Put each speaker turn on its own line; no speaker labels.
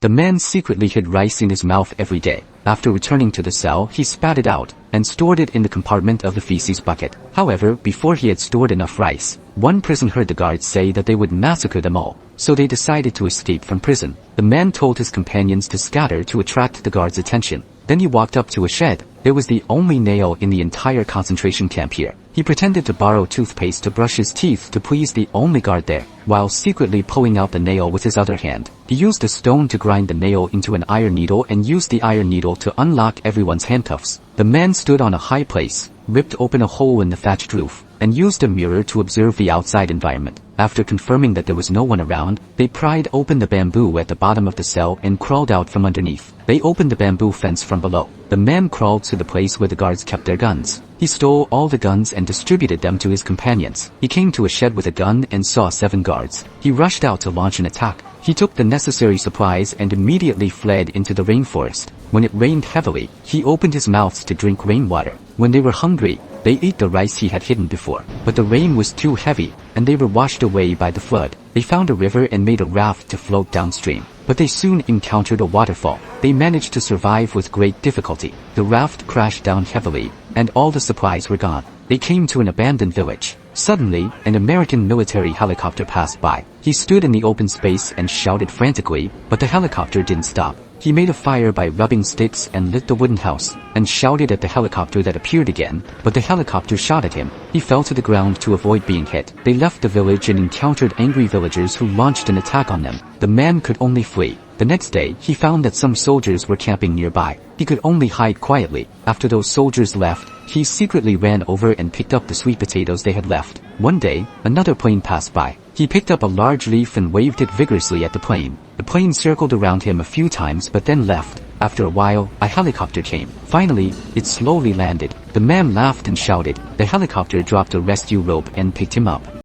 The man secretly hid rice in his mouth every day. After returning to the cell, he spat it out and stored it in the compartment of the feces bucket. However, before he had stored enough rice, one prison heard the guards say that they would massacre them all, so they decided to escape from prison. The man told his companions to scatter to attract the guards' attention. Then he walked up to a shed. There was the only nail in the entire concentration camp here. He pretended to borrow toothpaste to brush his teeth to please the only guard there, while secretly pulling out the nail with his other hand. He used a stone to grind the nail into an iron needle and used the iron needle to unlock everyone's handcuffs. The man stood on a high place, ripped open a hole in the thatched roof, and used a mirror to observe the outside environment. After confirming that there was no one around, they pried open the bamboo at the bottom of the cell and crawled out from underneath. They opened the bamboo fence from below. The man crawled to the place where the guards kept their guns. He stole all the guns and distributed them to his companions. He came to a shed with a gun and saw 7 guards. He rushed out to launch an attack. He took the necessary supplies and immediately fled into the rainforest. When it rained heavily, he opened his mouth to drink rainwater. When they were hungry, they ate the rice he had hidden before. But the rain was too heavy, and they were washed away by the flood. They found a river and made a raft to float downstream. But they soon encountered a waterfall. They managed to survive with great difficulty. The raft crashed down heavily, and all the supplies were gone. They came to an abandoned village. Suddenly, an American military helicopter passed by. He stood in the open space and shouted frantically, but the helicopter didn't stop. He made a fire by rubbing sticks and lit the wooden house, and shouted at the helicopter that appeared again, but the helicopter shot at him. He fell to the ground to avoid being hit. They left the village and encountered angry villagers who launched an attack on them. The man could only flee. The next day, he found that some soldiers were camping nearby. He could only hide quietly. After those soldiers left, he secretly ran over and picked up the sweet potatoes they had left. One day, another plane passed by. He picked up a large leaf and waved it vigorously at the plane. The plane circled around him a few times but then left. After a while, a helicopter came. Finally, it slowly landed. The man laughed and shouted. The helicopter dropped a rescue rope and picked him up.